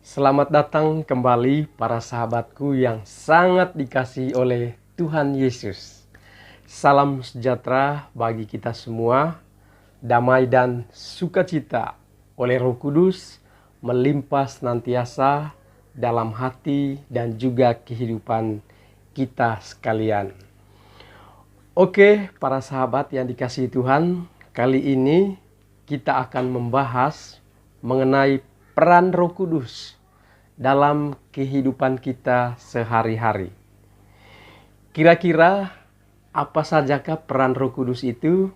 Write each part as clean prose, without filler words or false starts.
Selamat datang kembali para sahabatku yang sangat dikasihi oleh Tuhan Yesus. Salam sejahtera bagi kita semua, damai dan sukacita oleh Roh Kudus melimpah senantiasa dalam hati dan juga kehidupan kita sekalian. Oke, para sahabat yang dikasihi Tuhan, kali ini kita akan membahas mengenai peran Roh Kudus dalam kehidupan kita sehari-hari. Kira-kira apa sajakah peran Roh Kudus itu?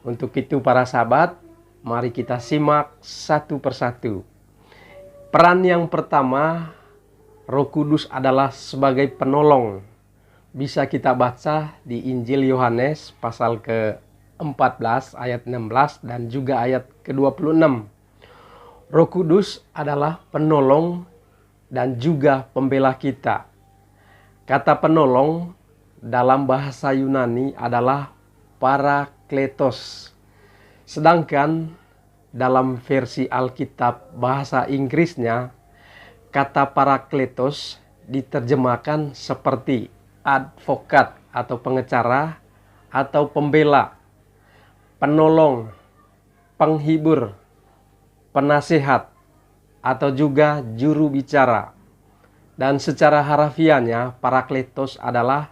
Untuk itu para sahabat, mari kita simak satu persatu. Peran yang pertama, Roh Kudus adalah sebagai penolong. Bisa kita baca di Injil Yohanes pasal ke-14 ayat 16 dan juga ayat ke-26. Roh Kudus adalah penolong dan juga pembela kita. Kata penolong dalam bahasa Yunani adalah parakletos. Sedangkan dalam versi Alkitab bahasa Inggrisnya, kata parakletos diterjemahkan seperti advokat atau pengacara atau pembela, penolong, penghibur, penasihat, atau juga juru bicara. Dan secara harafiahnya, parakletos adalah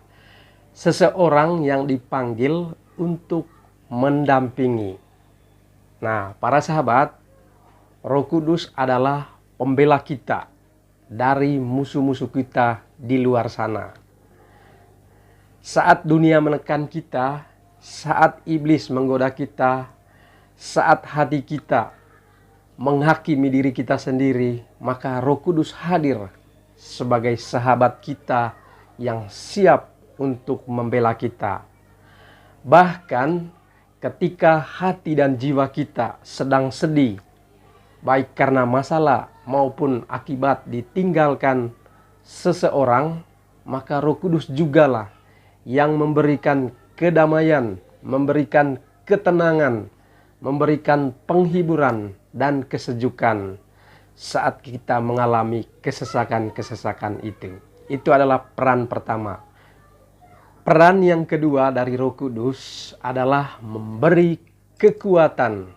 seseorang yang dipanggil untuk mendampingi. Nah, para sahabat, Roh Kudus adalah pembela kita dari musuh-musuh kita di luar sana. Saat dunia menekan kita, saat iblis menggoda kita, saat hati kita menghakimi diri kita sendiri, maka Roh Kudus hadir sebagai sahabat kita yang siap untuk membela kita. Bahkan ketika hati dan jiwa kita sedang sedih, baik karena masalah maupun akibat ditinggalkan seseorang, maka Roh Kudus jugalah yang memberikan kedamaian, memberikan ketenangan, memberikan penghiburan dan kesejukan saat kita mengalami kesesakan-kesesakan itu. Itu adalah peran pertama. Peran yang kedua dari Roh Kudus adalah memberi kekuatan.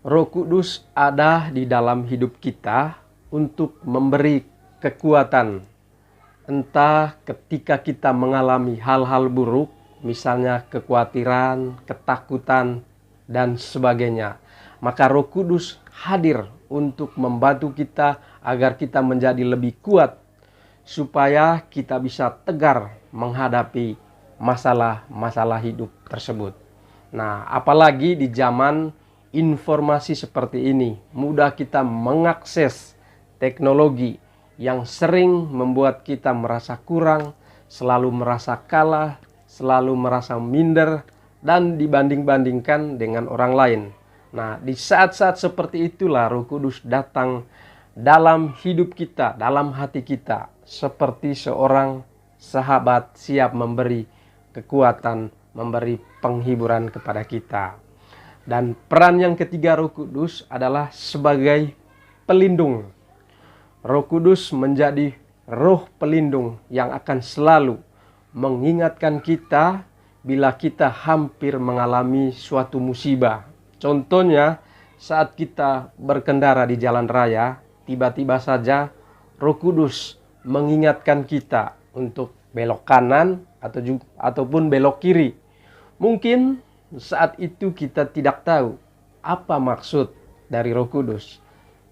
Roh Kudus ada di dalam hidup kita untuk memberi kekuatan. Entah ketika kita mengalami hal-hal buruk, misalnya kekhawatiran, ketakutan, dan sebagainya, maka Roh Kudus hadir untuk membantu kita agar kita menjadi lebih kuat, supaya kita bisa tegar menghadapi masalah-masalah hidup tersebut. Nah, apalagi di zaman informasi seperti ini, mudah kita mengakses teknologi yang sering membuat kita merasa kurang, selalu merasa kalah, selalu merasa minder, dan dibanding-bandingkan dengan orang lain. Nah, di saat-saat seperti itulah Roh Kudus datang dalam hidup kita, dalam hati kita, seperti seorang sahabat siap memberi kekuatan, memberi penghiburan kepada kita. Dan peran yang ketiga Roh Kudus adalah sebagai pelindung. Roh Kudus menjadi roh pelindung yang akan selalu mengingatkan kita bila kita hampir mengalami suatu musibah. Contohnya, saat kita berkendara di jalan raya, tiba-tiba saja Roh Kudus mengingatkan kita untuk belok kanan ataupun belok kiri. Mungkin saat itu kita tidak tahu apa maksud dari Roh Kudus.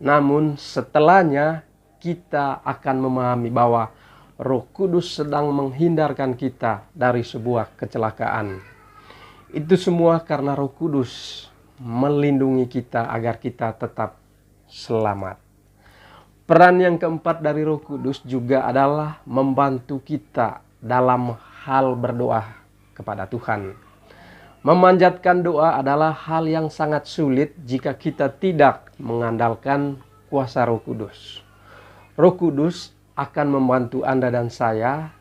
Namun setelahnya kita akan memahami bahwa Roh Kudus sedang menghindarkan kita dari sebuah kecelakaan. Itu semua karena Roh Kudus melindungi kita agar kita tetap selamat. Peran yang keempat dari Roh Kudus juga adalah membantu kita dalam hal berdoa kepada Tuhan. Memanjatkan doa adalah hal yang sangat sulit jika kita tidak mengandalkan kuasa Roh Kudus. Roh Kudus akan membantu Anda dan saya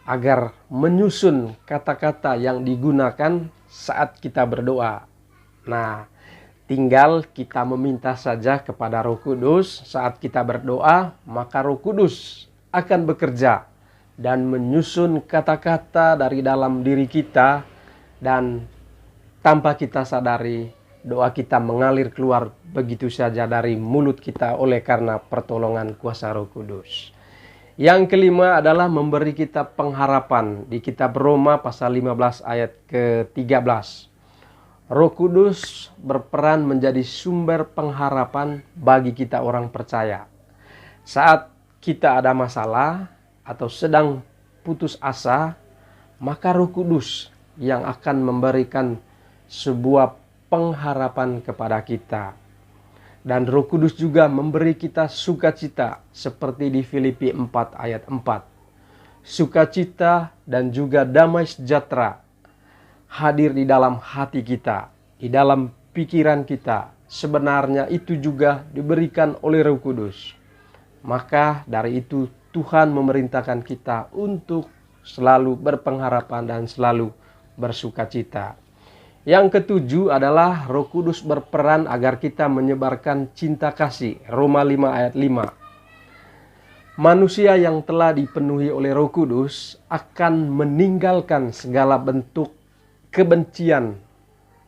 agar menyusun kata-kata yang digunakan saat kita berdoa. Nah, Tinggal kita meminta saja kepada Roh Kudus saat kita berdoa, maka Roh Kudus akan bekerja dan menyusun kata-kata dari dalam diri kita, dan tanpa kita sadari doa kita mengalir keluar begitu saja dari mulut kita oleh karena pertolongan kuasa Roh Kudus. Yang kelima adalah memberi kita pengharapan. Di kitab Roma pasal 15 ayat ke-13. Roh Kudus berperan menjadi sumber pengharapan bagi kita orang percaya. Saat kita ada masalah atau sedang putus asa, maka Roh Kudus yang akan memberikan sebuah pengharapan kepada kita. Dan Roh Kudus juga memberi kita sukacita seperti di Filipi 4 ayat 4. Sukacita dan juga damai sejahtera hadir di dalam hati kita, di dalam pikiran kita. Sebenarnya itu juga diberikan oleh Roh Kudus. Maka dari itu Tuhan memerintahkan kita untuk selalu berpengharapan dan selalu bersukacita. Yang ketujuh adalah Roh Kudus berperan agar kita menyebarkan cinta kasih. Roma 5 ayat 5. Manusia yang telah dipenuhi oleh Roh Kudus akan meninggalkan segala bentuk kebencian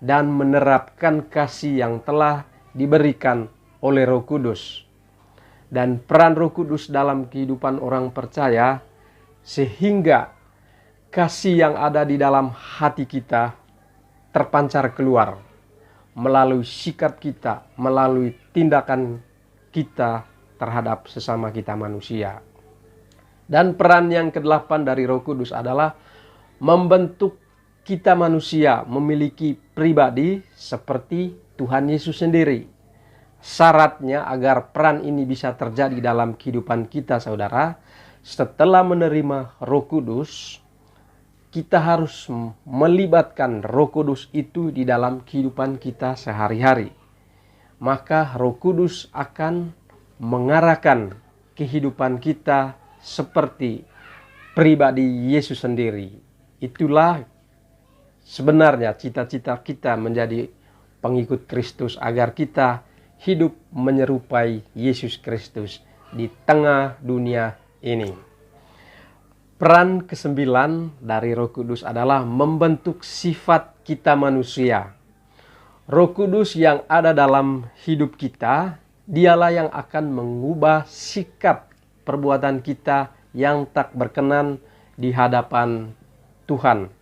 dan menerapkan kasih yang telah diberikan oleh Roh Kudus. Dan peran Roh Kudus dalam kehidupan orang percaya sehingga kasih yang ada di dalam hati kita terpancar keluar melalui sikap kita, melalui tindakan kita terhadap sesama kita manusia. Dan peran yang ke-8 dari Roh Kudus adalah membentuk kita manusia memiliki pribadi seperti Tuhan Yesus sendiri. Syaratnya agar peran ini bisa terjadi dalam kehidupan kita, saudara, setelah menerima Roh Kudus, kita harus melibatkan Roh Kudus itu di dalam kehidupan kita sehari-hari. Maka Roh Kudus akan mengarahkan kehidupan kita seperti pribadi Yesus sendiri. Itulah sebenarnya cita-cita kita menjadi pengikut Kristus, agar kita hidup menyerupai Yesus Kristus di tengah dunia ini. Peran ke-9 dari Roh Kudus adalah membentuk sifat kita manusia. Roh Kudus yang ada dalam hidup kita, dialah yang akan mengubah sikap perbuatan kita yang tak berkenan di hadapan Tuhan.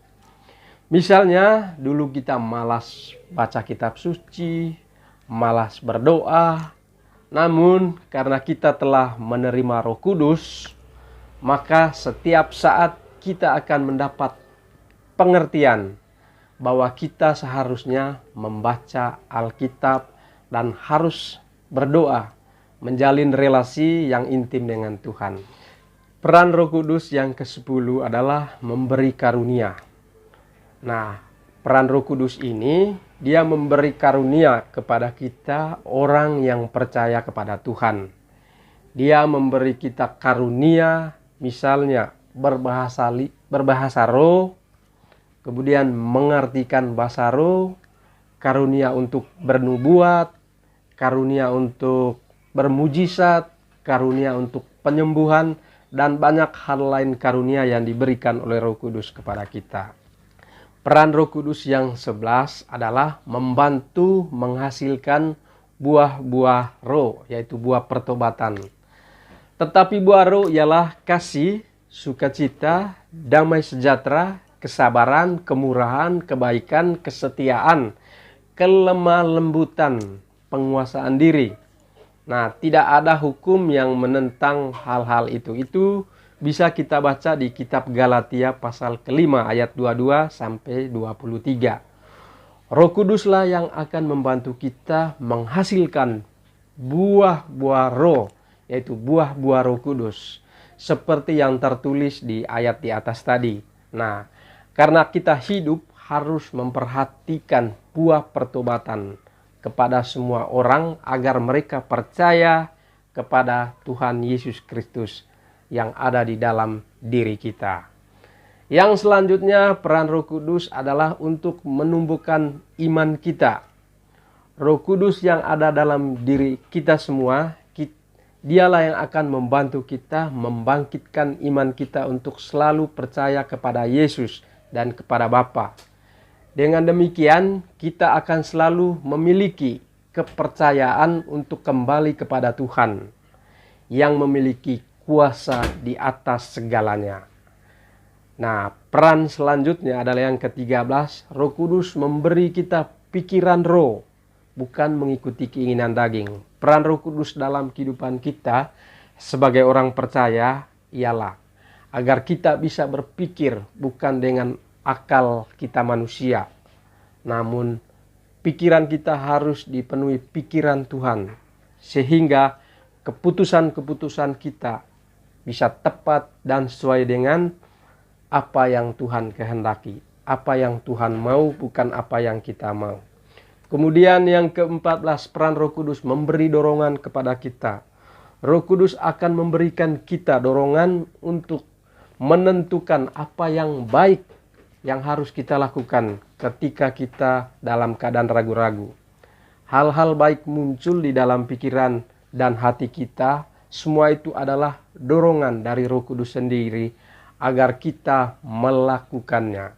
Misalnya, dulu kita malas baca kitab suci, malas berdoa. Namun, karena kita telah menerima Roh Kudus, maka setiap saat kita akan mendapat pengertian bahwa kita seharusnya membaca Alkitab dan harus berdoa, menjalin relasi yang intim dengan Tuhan. Peran Roh Kudus yang ke-10 adalah memberi karunia. Nah, peran Roh Kudus ini, dia memberi karunia kepada kita orang yang percaya kepada Tuhan. Dia memberi kita karunia, misalnya berbahasa roh, kemudian mengartikan bahasa roh, karunia untuk bernubuat, karunia untuk bermujizat, karunia untuk penyembuhan, dan banyak hal lain karunia yang diberikan oleh Roh Kudus kepada kita. Peran Roh Kudus yang 11 adalah membantu menghasilkan buah-buah roh, yaitu buah pertobatan. Tetapi buah roh ialah kasih, sukacita, damai sejahtera, kesabaran, kemurahan, kebaikan, kesetiaan, kelemah lembutan, penguasaan diri. Nah, tidak ada hukum yang menentang hal-hal itu. Itu bisa kita baca di kitab Galatia pasal ke-5 ayat 22 sampai 23. Roh Kuduslah yang akan membantu kita menghasilkan buah-buah roh, yaitu buah-buah Roh Kudus, seperti yang tertulis di ayat di atas tadi. Nah, karena kita hidup harus memperhatikan buah pertobatan kepada semua orang agar mereka percaya kepada Tuhan Yesus Kristus yang ada di dalam diri kita. Yang selanjutnya, peran Roh Kudus adalah untuk menumbuhkan iman kita. Roh Kudus yang ada dalam diri kita semua, dialah yang akan membantu kita membangkitkan iman kita untuk selalu percaya kepada Yesus dan kepada Bapa. Dengan demikian, kita akan selalu memiliki kepercayaan untuk kembali kepada Tuhan yang memiliki kuasa di atas segalanya. Nah, peran selanjutnya adalah yang ke-13. Roh Kudus memberi kita pikiran roh, bukan mengikuti keinginan daging. Peran Roh Kudus dalam kehidupan kita sebagai orang percaya ialah agar kita bisa berpikir bukan dengan akal kita manusia, namun pikiran kita harus dipenuhi pikiran Tuhan, sehingga keputusan-keputusan kita bisa tepat dan sesuai dengan apa yang Tuhan kehendaki, apa yang Tuhan mau, bukan apa yang kita mau. Kemudian yang ke-14, peran Roh Kudus memberi dorongan kepada kita. Roh Kudus akan memberikan kita dorongan untuk menentukan apa yang baik yang harus kita lakukan ketika kita dalam keadaan ragu-ragu. Hal-hal baik muncul di dalam pikiran dan hati kita. Semua itu adalah dorongan dari Roh Kudus sendiri agar kita melakukannya.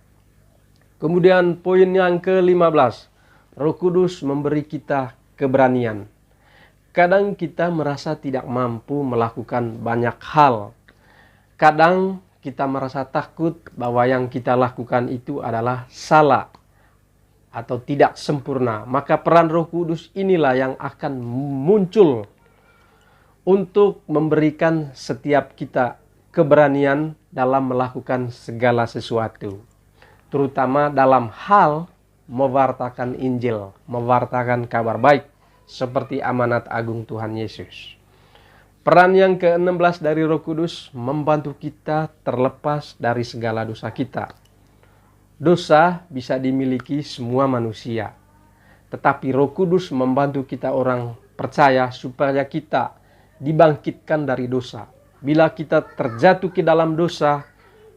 Kemudian poin yang ke-15. Roh Kudus memberi kita keberanian. Kadang kita merasa tidak mampu melakukan banyak hal. Kadang kita merasa takut bahwa yang kita lakukan itu adalah salah atau tidak sempurna. Maka peran Roh Kudus inilah yang akan muncul untuk memberikan setiap kita keberanian dalam melakukan segala sesuatu. Terutama dalam hal mewartakan Injil, mewartakan kabar baik seperti amanat agung Tuhan Yesus. Peran yang ke-16 dari Roh Kudus membantu kita terlepas dari segala dosa kita. Dosa bisa dimiliki semua manusia, tetapi Roh Kudus membantu kita orang percaya supaya kita dibangkitkan dari dosa. Bila kita terjatuh ke dalam dosa,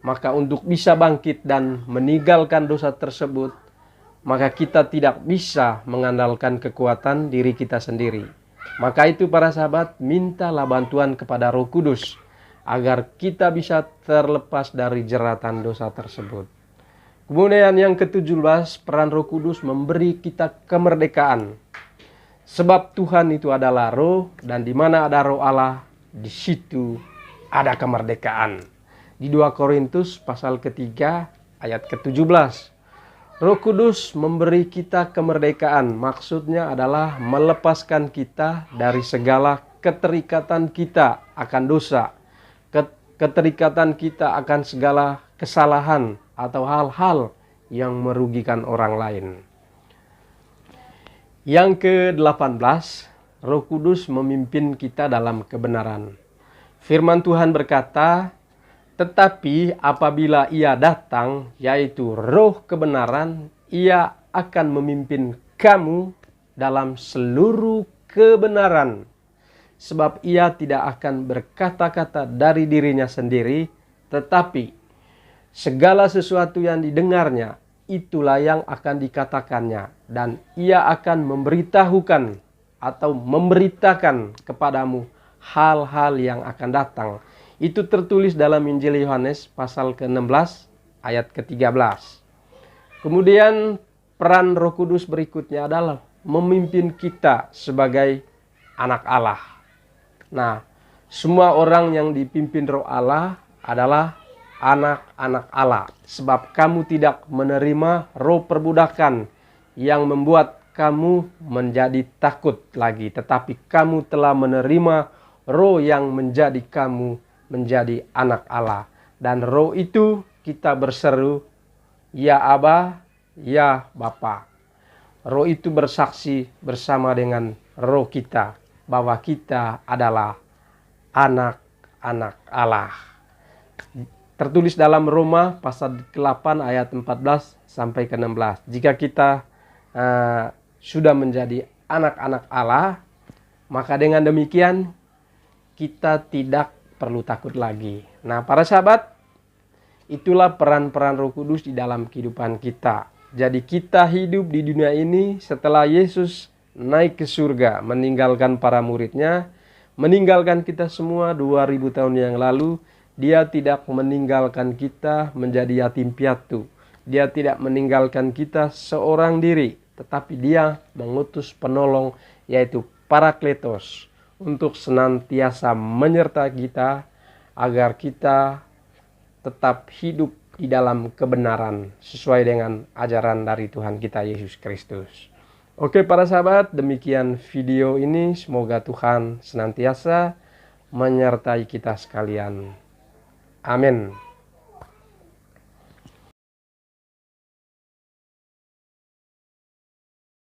maka untuk bisa bangkit dan meninggalkan dosa tersebut, maka kita tidak bisa mengandalkan kekuatan diri kita sendiri. Maka itu para sahabat, mintalah bantuan kepada Roh Kudus agar kita bisa terlepas dari jeratan dosa tersebut. Kemudian yang ke-17, peran Roh Kudus memberi kita kemerdekaan. Sebab Tuhan itu adalah roh, dan di mana ada roh Allah, di situ ada kemerdekaan. Di 2 Korintus pasal ketiga ayat ke-17. Roh Kudus memberi kita kemerdekaan, maksudnya adalah melepaskan kita dari segala keterikatan kita akan dosa, keterikatan kita akan segala kesalahan atau hal-hal yang merugikan orang lain. Yang ke-18, Roh Kudus memimpin kita dalam kebenaran. Firman Tuhan berkata, tetapi apabila ia datang, yaitu roh kebenaran, ia akan memimpin kamu dalam seluruh kebenaran. Sebab ia tidak akan berkata-kata dari dirinya sendiri, tetapi segala sesuatu yang didengarnya, itulah yang akan dikatakannya. Dan ia akan memberitahukan atau memberitakan kepadamu hal-hal yang akan datang. Itu tertulis dalam Injil Yohanes pasal ke-16 ayat ke-13. Kemudian peran Roh Kudus berikutnya adalah memimpin kita sebagai anak Allah. Nah, semua orang yang dipimpin Roh Allah adalah anak-anak Allah. Sebab kamu tidak menerima roh perbudakan yang membuat kamu menjadi takut lagi. Tetapi kamu telah menerima roh yang menjadi kamu menjadi anak Allah. Dan roh itu kita berseru, ya Aba, ya Bapa. Roh itu bersaksi bersama dengan roh kita bahwa kita adalah anak-anak Allah. Tertulis dalam Roma pasal ke-8 ayat 14 sampai ke-16. Jika kita sudah menjadi anak-anak Allah, maka dengan demikian kita tidak perlu takut lagi. Nah, para sahabat, itulah peran-peran Roh Kudus di dalam kehidupan kita. Jadi kita hidup di dunia ini setelah Yesus naik ke surga, meninggalkan para muridnya, meninggalkan kita semua 2000 tahun yang lalu. Dia tidak meninggalkan kita menjadi yatim piatu. Dia tidak meninggalkan kita seorang diri, tetapi dia mengutus penolong, yaitu Parakletos, untuk senantiasa menyertai kita agar kita tetap hidup di dalam kebenaran sesuai dengan ajaran dari Tuhan kita Yesus Kristus. Oke para sahabat, demikian video ini. Semoga Tuhan senantiasa menyertai kita sekalian. Amin.